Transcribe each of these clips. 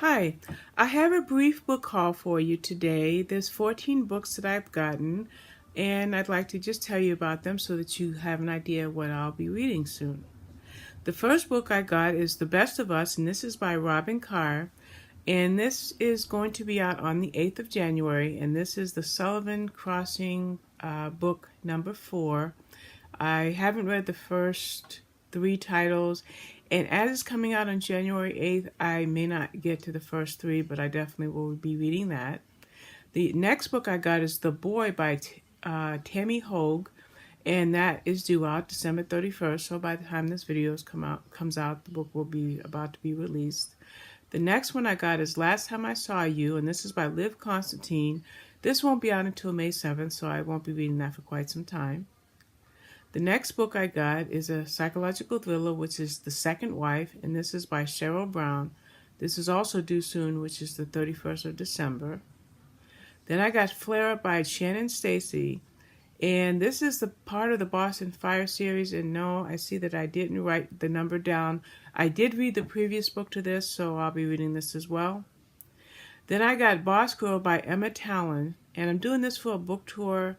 Hi, I have a brief book haul for you today. There's 14 books that I've gotten, and I'd like to just tell you about them so that you have an idea of what I'll be reading soon. The first book I got is The Best of Us, and this is by Robin Carr, and this is going to be out on the 8th of January, and this is the Sullivan Crossing book number 4. I haven't read the first 3 titles, and as it's coming out on January 8th, I may not get to the first 3, but I definitely will be reading that. The next book I got is The Boy by Tammy Hogue, and that is due out December 31st, so by the time this video comes out, the book will be about to be released. The next one I got is Last Time I Saw You, and this is by Liv Constantine. This won't be out until May 7th, so I won't be reading that for quite some time. The next book I got is a psychological thriller, which is The Second Wife, and this is by Cheryl Brown. This is also due soon, which is the 31st of December. Then I got Flare Up by Shannon Stacy, and this is the part of the Boston Fire series, and no, I see that I didn't write the number down. I did read the previous book to this, so I'll be reading this as well. Then I got Boss Girl by Emma Talon, and I'm doing this for a book tour.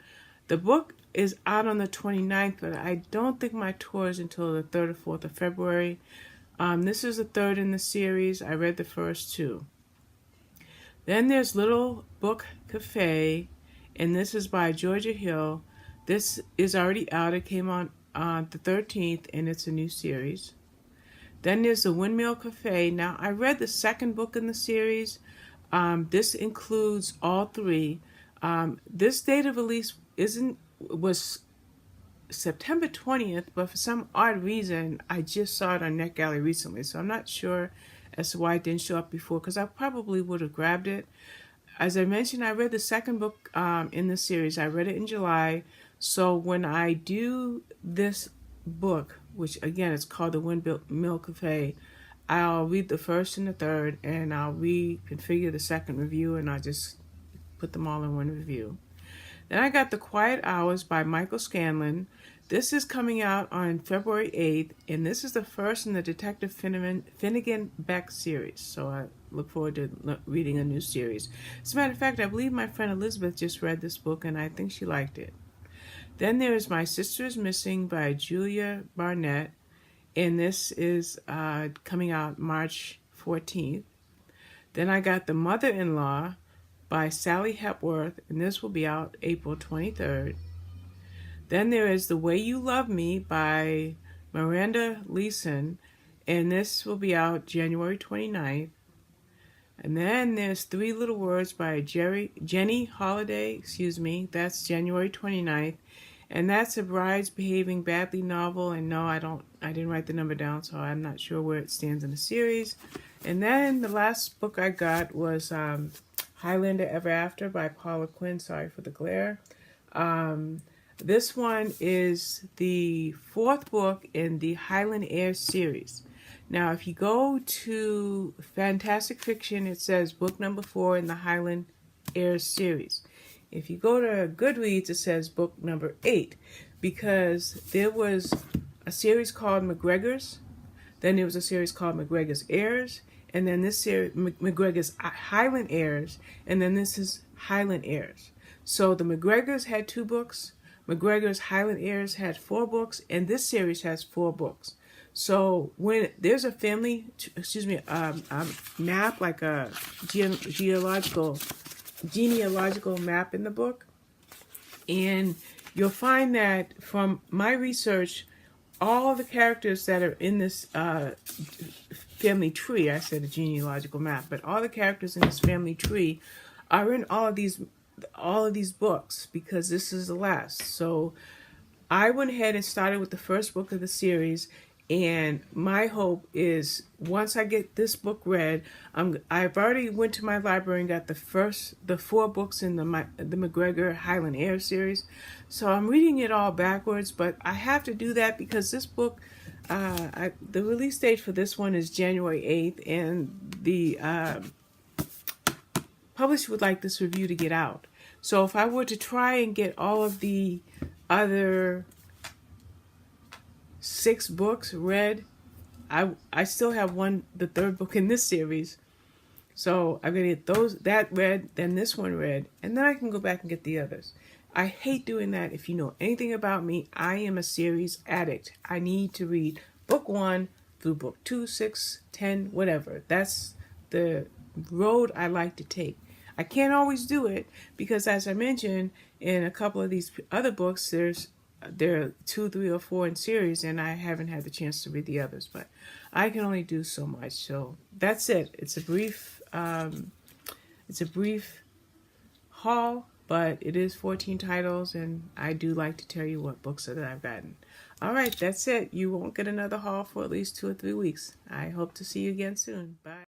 The book is out on the 29th, but I don't think my tour is until the 3rd or 4th of February. This is the third in the series. I read the first 2. Then there's Little Book Cafe, and this is by Georgia Hill. This is already out. It came on the 13th, and it's a new series. Then there's The Windmill Cafe. Now, I read the second book in the series. This includes all 3. This date of release was September 20th, but for some odd reason, I just saw it on NetGalley recently, so I'm not sure as to why it didn't show up before, because I probably would have grabbed it. As I mentioned, I read the second book in the series. I read it in July, so when I do this book, which again is called The Windmill Cafe, I'll read the first and the third, and I'll reconfigure the second review, and I'll just put them all in one review. Then I got The Quiet Hours by Michael Scanlon. This is coming out on February 8th, and this is the first in the Detective Finnegan Beck series. So I look forward to reading a new series. As a matter of fact, I believe my friend Elizabeth just read this book, and I think she liked it. Then there is My Sister is Missing by Julia Barnett, and this is coming out March 14th. Then I got The Mother-in-Law by Sally Hepworth, and this will be out April 23rd. Then there is The Way You Love Me by Miranda Leeson, and this will be out January 29th. And then there's Three Little Words by Jenny Holiday, that's January 29th. And that's a bride's behaving badly novel, and no, I didn't write the number down, so I'm not sure where it stands in the series. And then the last book I got was Highlander Ever After by Poliquin. Sorry for the glare. This one is the 4th book in the Highlander series. Now, if you go to Fantastic Fiction, it says book number 4 in the Highlander series. If you go to Goodreads, it says book number 8, because there was a series called McGregor's, then there was a series called McGregor's Heirs, and then this series, McGregor's Highland Heirs, and then this is Highland Heirs. So the McGregors had 2 books, McGregor's Highland Heirs had 4 books, and this series has 4 books. So when there's a map, like a genealogical map in the book, and you'll find that from my research, all the characters that are in this family tree, I said a genealogical map, but all the characters in this family tree are in all of these books, because this is the last. So I went ahead and started with the first book of the series, and my hope is once I get this book read, I've already went to my library and got the 4 books in the McGregor Highland Heir series. So I'm reading it all backwards, but I have to do that because this book, the release date for this one is January 8th, and the publisher would like this review to get out. So if I were to try and get all of the other 6 books read, I still have the 3rd book in this series. So I'm gonna get that read, then this one read, and then I can go back and get the others. I hate doing that. If you know anything about me, I am a series addict. I need to read book 1 through book 2, 6, 10, whatever. That's the road I like to take. I can't always do it because, as I mentioned, in a couple of these other books, there are 2, 3, or 4 in series, and I haven't had the chance to read the others. But I can only do so much. So that's it. It's a brief haul, but it is 14 titles, and I do like to tell you what books that I've gotten. All right, that's it. You won't get another haul for at least 2 or 3 weeks. I hope to see you again soon. Bye.